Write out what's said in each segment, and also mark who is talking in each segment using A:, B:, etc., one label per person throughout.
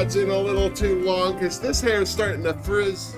A: heads in a little too long because this hair is starting to frizz.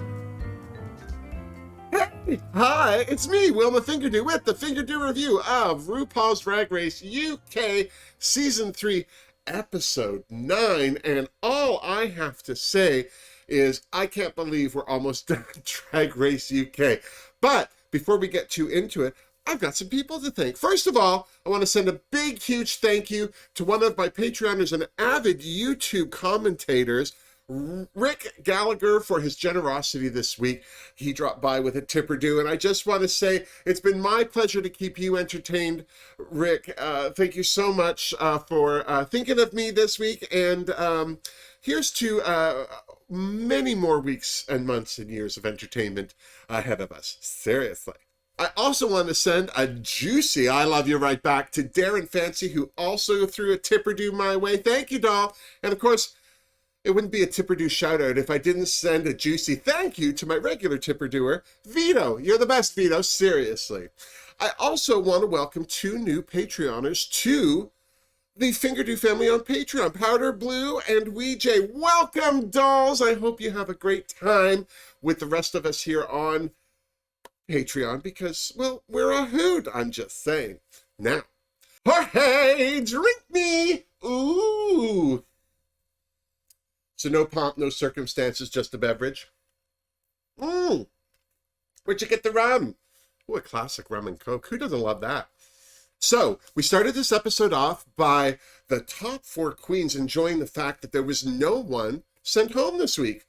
A: Hey, hi, it's me, Wilma Fingerdoo, with the Fingerdoo review of RuPaul's Drag Race UK Season 3, Episode 9. And all I have to say is I can't believe we're almost done Drag Race UK. But before we get too into it, I've got some people to thank. First of all, I want to send a big, huge thank you to one of my Patreoners and avid YouTube commentators, Rick Gallagher, for his generosity this week. He dropped by with a tip or two, and I just want to say it's been my pleasure to keep you entertained, Rick. Thank you so much for thinking of me this week, and here's to many more weeks and months and years of entertainment ahead of us. Seriously. I also want to send a juicy I love you right back to Darren Fancy, who also threw a tip or do my way. Thank you, doll. And of course, it wouldn't be a tip or do shout out if I didn't send a juicy thank you to my regular tip or doer, Vito. You're the best, Vito. Seriously. I also want to welcome 2 new Patreoners to the Fingerdoo family on Patreon, Powder Blue and Weejay. Welcome, dolls. I hope you have a great time with the rest of us here on Patreon because, well, we're a hoot, I'm just saying. Now, Jorge, drink me! Ooh! So no pomp, no circumstances, just a beverage. Where'd you get the rum? Ooh, a classic rum and coke. Who doesn't love that? So, we started this episode off by the top 4 queens enjoying the fact that there was no one sent home this week.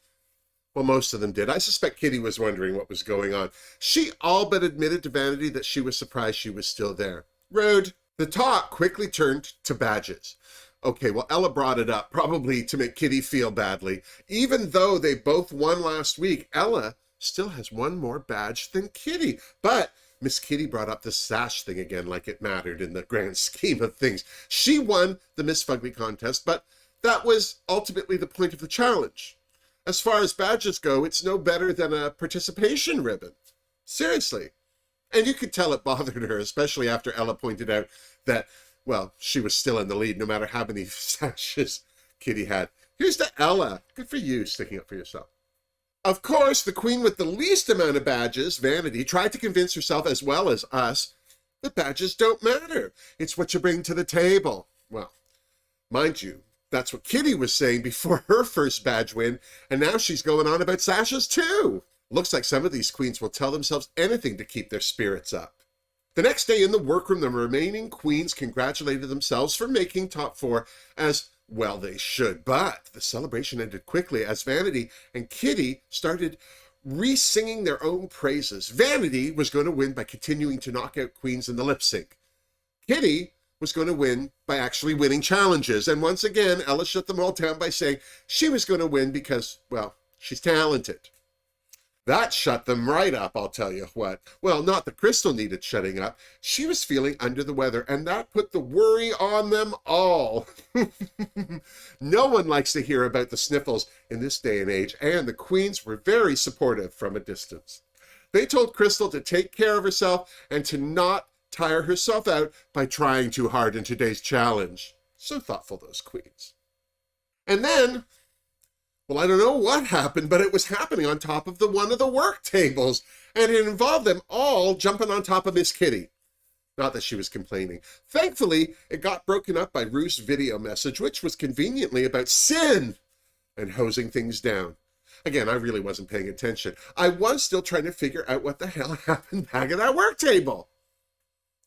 A: Well, most of them did. I suspect Kitty was wondering what was going on. She all but admitted to Vanity that she was surprised she was still there. Rude. The talk quickly turned to badges. Okay, well, Ella brought it up, probably to make Kitty feel badly. Even though they both won last week, Ella still has one more badge than Kitty. But Miss Kitty brought up the sash thing again like it mattered in the grand scheme of things. She won the Miss Fugly contest, but that was ultimately the point of the challenge. As far as badges go, it's no better than a participation ribbon. Seriously. And you could tell it bothered her, especially after Ella pointed out that, well, she was still in the lead no matter how many sashes Kitty had. Here's to Ella. Good for you, sticking up for yourself. Of course, the queen with the least amount of badges, Vanity, tried to convince herself, as well as us, that badges don't matter. It's what you bring to the table. Well, mind you, that's what Kitty was saying before her first badge win, and now she's going on about sashes too. Looks like some of these queens will tell themselves anything to keep their spirits up. The next day in the workroom, the remaining queens congratulated themselves for making top 4, as well they should. But the celebration ended quickly as Vanity and Kitty started re-singing their own praises. Vanity was going to win by continuing to knock out queens in the lip sync. Kitty was going to win by actually winning challenges. And once again, Ella shut them all down by saying she was going to win because, well, she's talented. That shut them right up, I'll tell you what. Well, not that Crystal needed shutting up. She was feeling under the weather, and that put the worry on them all. No one likes to hear about the sniffles in this day and age, and the queens were very supportive from a distance. They told Crystal to take care of herself and to not tire herself out by trying too hard in today's challenge. So thoughtful, those queens. And then, well, I don't know what happened, but it was happening on top of one of the work tables, and it involved them all jumping on top of Miss Kitty. Not that she was complaining. Thankfully, it got broken up by Ru's video message, which was conveniently about sin and hosing things down. Again, I really wasn't paying attention. I was still trying to figure out what the hell happened back at that work table.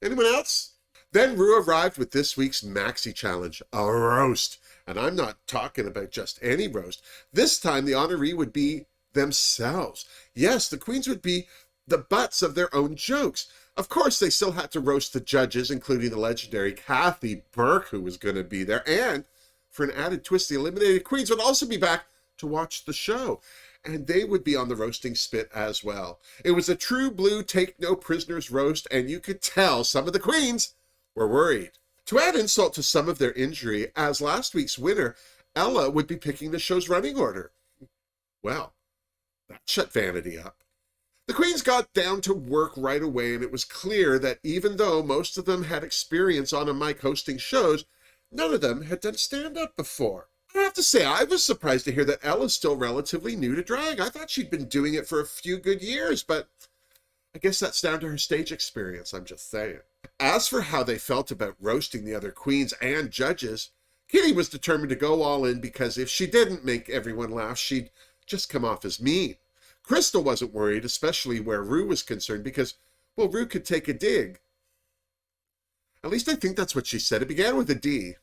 A: Anyone else? Then Ru arrived with this week's Maxi challenge, a roast. And I'm not talking about just any roast. This time, the honoree would be themselves. Yes, the queens would be the butts of their own jokes. Of course, they still had to roast the judges, including the legendary Kathy Burke, who was going to be there. And for an added twist, the eliminated queens would also be back to watch the show. And they would be on the roasting spit as well. It was a true blue take no prisoners roast, and you could tell some of the queens were worried. To add insult to some of their injury, as last week's winner, Ella would be picking the show's running order. Well, that shut Vanity up. The queens got down to work right away, and it was clear that even though most of them had experience on a mic hosting shows, none of them had done stand-up before. I have to say, I was surprised to hear that Ella's still relatively new to drag. I thought she'd been doing it for a few good years, but I guess that's down to her stage experience, I'm just saying. As for how they felt about roasting the other queens and judges, Kitty was determined to go all in because if she didn't make everyone laugh, she'd just come off as mean. Crystal wasn't worried, especially where Rue was concerned, because, well, Rue could take a dig. At least I think that's what she said. It began with a D,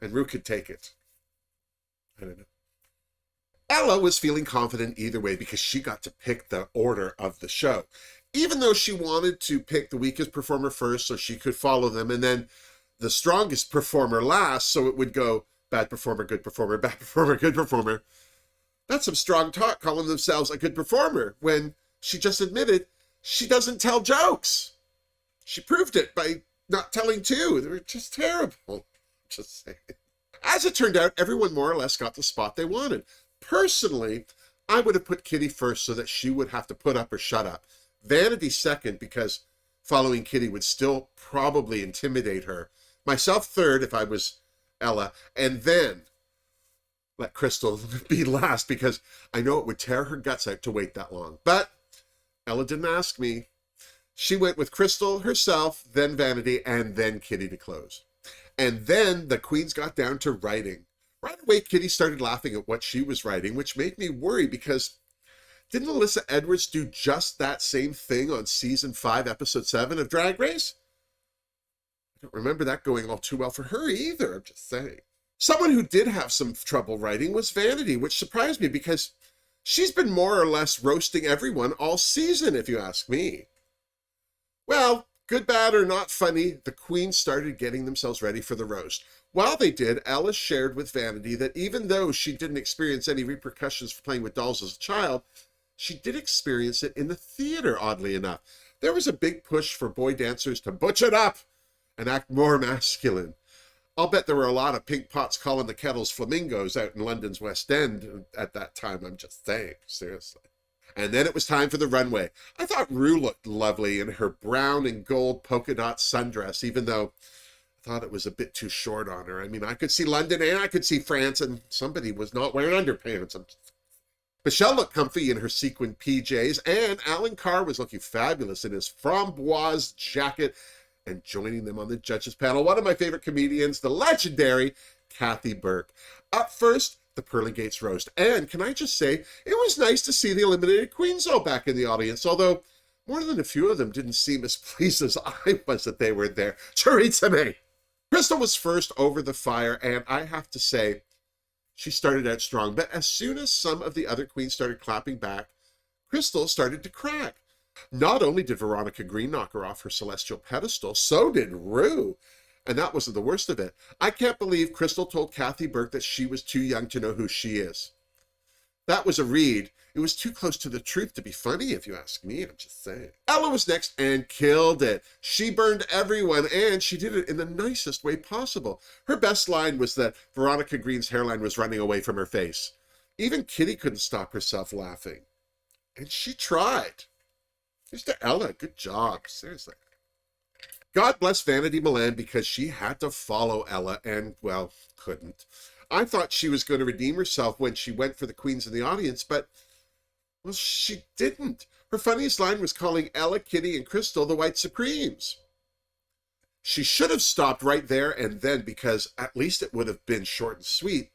A: and Rue could take it. I don't know. Ella was feeling confident either way because she got to pick the order of the show. Even though she wanted to pick the weakest performer first so she could follow them, and then the strongest performer last, so it would go bad performer, good performer, bad performer, good performer. That's some strong talk, calling themselves a good performer, when she just admitted she doesn't tell jokes. She proved it by not telling two. They were just terrible. Just saying. As it turned out, everyone more or less got the spot they wanted. Personally, I would have put Kitty first so that she would have to put up or shut up. Vanity second, because following Kitty would still probably intimidate her. Myself third if I was Ella, and then let Crystal be last because I know it would tear her guts out to wait that long. But Ella didn't ask me. She went with Crystal herself, then Vanity, and then Kitty to close. And then the queens got down to writing. Right away, Kitty started laughing at what she was writing, which made me worry because didn't Alyssa Edwards do just that same thing on season 5, episode 7 of Drag Race? I don't remember that going all too well for her either, I'm just saying. Someone who did have some trouble writing was Vanity, which surprised me because she's been more or less roasting everyone all season, if you ask me. Well, good, bad, or not funny, the queens started getting themselves ready for the roast. While they did, Ella shared with Vanity that even though she didn't experience any repercussions for playing with dolls as a child, she did experience it in the theater, oddly enough. There was a big push for boy dancers to butch it up and act more masculine. I'll bet there were a lot of pink pots calling the kettles flamingos out in London's West End at that time, I'm just saying, seriously. And then it was time for the runway. I thought Rue looked lovely in her brown and gold polka dot sundress, even though I thought it was a bit too short on her. I mean, I could see London and I could see France, and somebody was not wearing underpants. Michelle looked comfy in her sequin PJs, and Alan Carr was looking fabulous in his framboise jacket and joining them on the judges panel. One of my favorite comedians, the legendary Kathy Burke. Up first, the Pearly Gates roast. And can I just say, it was nice to see the eliminated queens all back in the audience, although more than a few of them didn't seem as pleased as I was that they were there. Teresa May. Crystal was first over the fire, and I have to say, she started out strong, but as soon as some of the other queens started clapping back, Crystal started to crack. Not only did Veronica Green knock her off her celestial pedestal, so did Rue. And that wasn't the worst of it. I can't believe Crystal told Kathy Burke that she was too young to know who she is. That was a read. It was too close to the truth to be funny, if you ask me, I'm just saying. Ella was next and killed it. She burned everyone, and she did it in the nicest way possible. Her best line was that Veronica Green's hairline was running away from her face. Even Kitty couldn't stop herself laughing. And she tried. Here's to Ella. Good job. Seriously. God bless Vanity Milan because she had to follow Ella and, well, couldn't. I thought she was going to redeem herself when she went for the queens in the audience, but, well, she didn't. Her funniest line was calling Ella, Kitty, and Crystal the White Supremes. She should have stopped right there and then because at least it would have been short and sweet,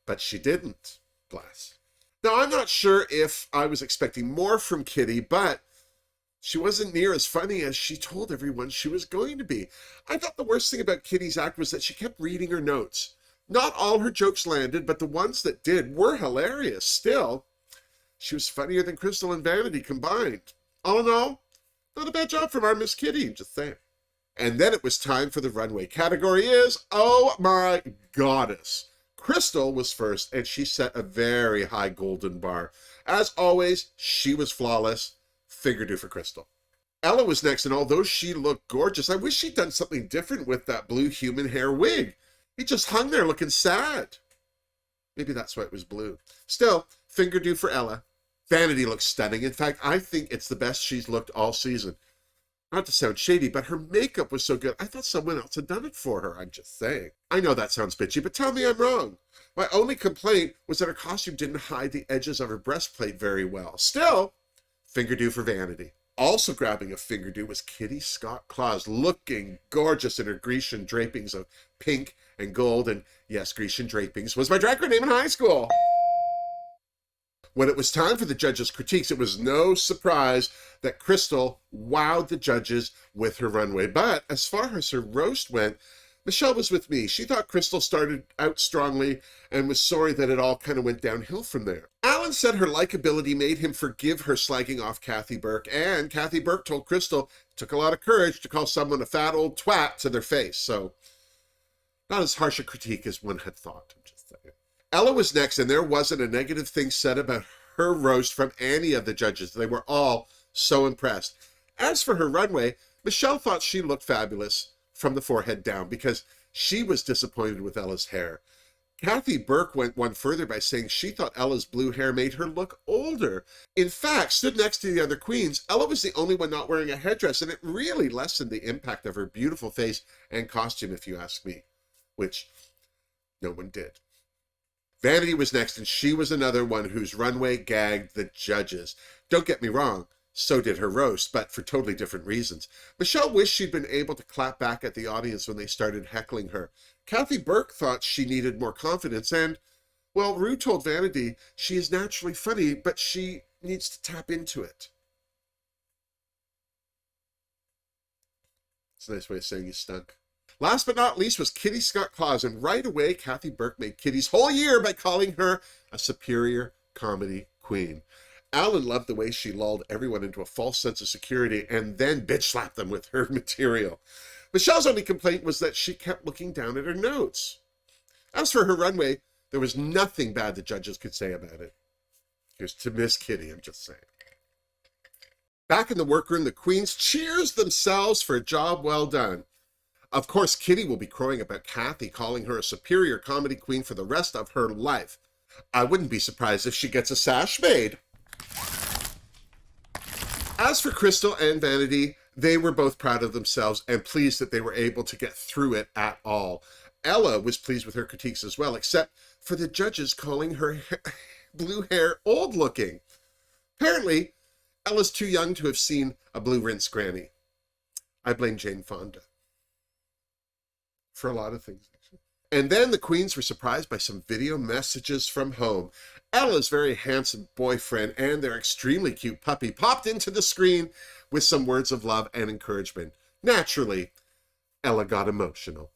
A: but she didn't. Bless. Now, I'm not sure if I was expecting more from Kitty, but she wasn't near as funny as she told everyone she was going to be. I thought the worst thing about Kitty's act was that she kept reading her notes. Not all her jokes landed, but the ones that did were hilarious. Still, she was funnier than Crystal and Vanity combined. All in all, not a bad job from our Miss Kitty, just saying. And then it was time for the runway. Category is, oh my goddess. Crystal was first, and she set a very high golden bar. As always, she was flawless. Fingerdoo for Crystal. Ella was next, and although she looked gorgeous, I wish she'd done something different with that blue human hair wig. He just hung there looking sad. Maybe that's why it was blue. Still, Fingerdoo for Ella. Vanity looks stunning. In fact, I think it's the best she's looked all season. Not to sound shady, but her makeup was so good, I thought someone else had done it for her. I'm just saying. I know that sounds bitchy, but tell me I'm wrong. My only complaint was that her costume didn't hide the edges of her breastplate very well. Still, Fingerdoo for vanity. Also grabbing a Fingerdoo was Kitty Scott-Claus, looking gorgeous in her Grecian drapings of pink and gold. And yes, Grecian drapings was my drag queen name in high school. When it was time for the judges' critiques, it was no surprise that Crystal wowed the judges with her runway. But as far as her roast went, Michelle was with me. She thought Crystal started out strongly and was sorry that it all kind of went downhill from there. Alan said her likability made him forgive her slagging off Kathy Burke, and Kathy Burke told Crystal it took a lot of courage to call someone a fat old twat to their face. So, not as harsh a critique as one had thought, I'm just saying. Ella was next, and there wasn't a negative thing said about her roast from any of the judges. They were all so impressed. As for her runway, Michelle thought she looked fabulous from the forehead down because she was disappointed with Ella's hair. Kathy Burke went one further by saying she thought Ella's blue hair made her look older. In fact, stood next to the other queens, Ella was the only one not wearing a headdress, and it really lessened the impact of her beautiful face and costume, if you ask me, which no one did. Vanity was next, and she was another one whose runway gagged the judges. Don't get me wrong, so did her roast, but for totally different reasons. Michelle wished she'd been able to clap back at the audience when they started heckling her. Kathy Burke thought she needed more confidence, and, well, Rue told Vanity she is naturally funny, but she needs to tap into it. It's a nice way of saying you stunk. Last but not least was Kitty Scott-Claus, and right away Kathy Burke made Kitty's whole year by calling her a superior comedy queen. Alan loved the way she lulled everyone into a false sense of security and then bitch-slapped them with her material. Michelle's only complaint was that she kept looking down at her notes. As for her runway, there was nothing bad the judges could say about it. Here's to Miss Kitty, I'm just saying. Back in the workroom, the queens cheers themselves for a job well done. Of course, Kitty will be crowing about Kathy calling her a superior comedy queen for the rest of her life. I wouldn't be surprised if she gets a sash made. As for Crystal and Vanity, they were both proud of themselves and pleased that they were able to get through it at all. Ella was pleased with her critiques as well, except for the judges calling her blue hair old looking. Apparently, Ella's too young to have seen a blue rinse granny. I blame Jane Fonda for a lot of things. And then the queens were surprised by some video messages from home. Ella's very handsome boyfriend and their extremely cute puppy popped into the screen with some words of love and encouragement. Naturally, Ella got emotional.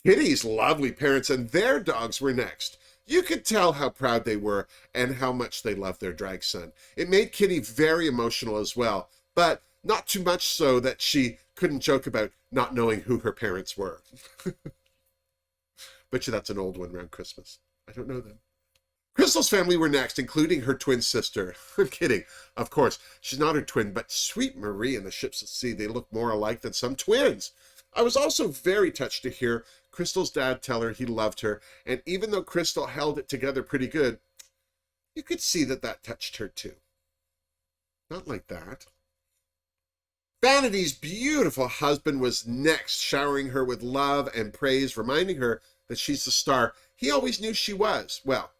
A: Kitty's lovely parents and their dogs were next. You could tell how proud they were and how much they loved their drag son. It made Kitty very emotional as well, but not too much so that she couldn't joke about not knowing who her parents were. Bet you that's an old one around Christmas. I don't know them. Crystal's family were next, including her twin sister. I'm kidding. Of course, she's not her twin, but sweet Marie and the ships at sea, they look more alike than some twins. I was also very touched to hear Crystal's dad tell her he loved her, and even though Crystal held it together pretty good, you could see that that touched her too. Not like that. Vanity's beautiful husband was next, showering her with love and praise, reminding her that she's the star he always knew she was. Well,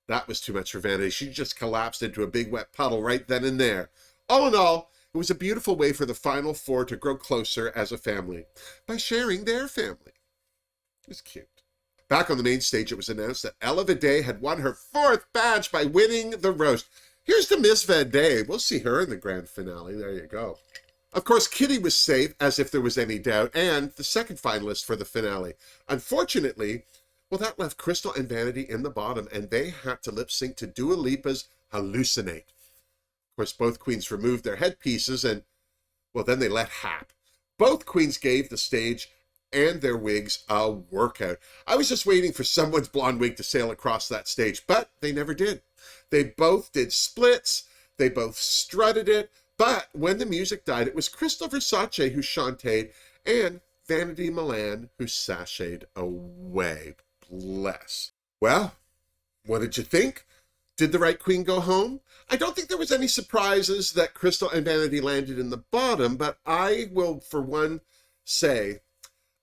A: that was too much for Vanity. She just collapsed into a big wet puddle right then and there. All in all, it was a beautiful way for the final four to grow closer as a family by sharing their family. It was cute. Back on the main stage, it was announced that Ella Vidae had won her 4th badge by winning the roast. Here's to Miss Vidae. We'll see her in the grand finale. There you go. Of course, Kitty was safe, as if there was any doubt, and the second finalist for the finale. Unfortunately, well, that left Crystal and Vanity in the bottom, and they had to lip sync to Dua Lipa's Hallucinate. Of course, both queens removed their headpieces, and, well, then they let hap. Both queens gave the stage and their wigs a workout. I was just waiting for someone's blonde wig to sail across that stage, but they never did. They both did splits, they both strutted it, but when the music died, it was Crystal Versace who shantaed and Vanity Milan who sashayed away. Bless. Well, what did you think? Did the right queen go home? I don't think there was any surprises that Crystal and Vanity landed in the bottom, but I will, for one, say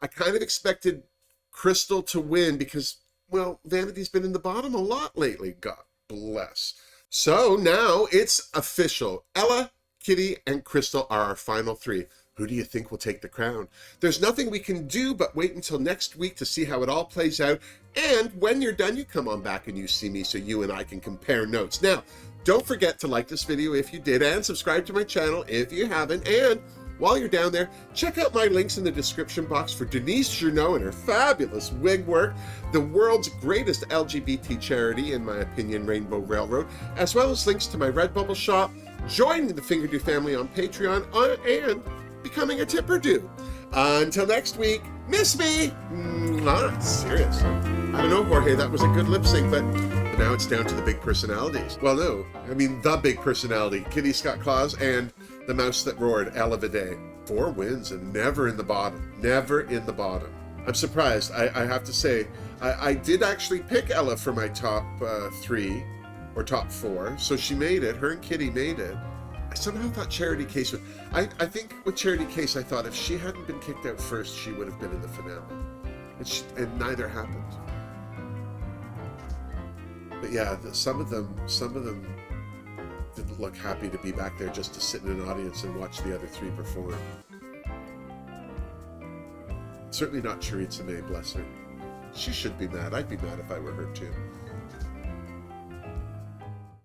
A: I kind of expected Crystal to win because, well, Vanity's been in the bottom a lot lately, God bless. So now it's official. Ella, Kitty, and Crystal are our final three. Who do you think will take the crown? There's nothing we can do but wait until next week to see how it all plays out. And when you're done, you come on back and you see me so you and I can compare notes. Now, don't forget to like this video if you did and subscribe to my channel if you haven't. And while you're down there, check out my links in the description box for Denise Journeau and her fabulous wig work, the world's greatest LGBT charity, in my opinion, Rainbow Railroad, as well as links to my Redbubble shop, joining the Fingerdoo family on Patreon, and becoming a Tipperdoo. Until next week, miss me! Serious. I don't know, Jorge, that was a good lip sync, but now it's down to the big personalities. Well, no, I mean the big personality, Kitty Scott Claus and the mouse that roared, Ella Vidae. 4 wins and never in the bottom. Never in the bottom. I'm surprised. I have to say, I did actually pick Ella for my top 3 or top 4, so she made it. Her and Kitty made it. I somehow thought Charity Case would. I think with Charity Case, I thought if she hadn't been kicked out first, she would have been in the finale. And neither happened. But yeah, some of them didn't look happy to be back there just to sit in an audience and watch the other 3 perform. Certainly not Charitza May, bless her. She should be mad. I'd be mad if I were her too.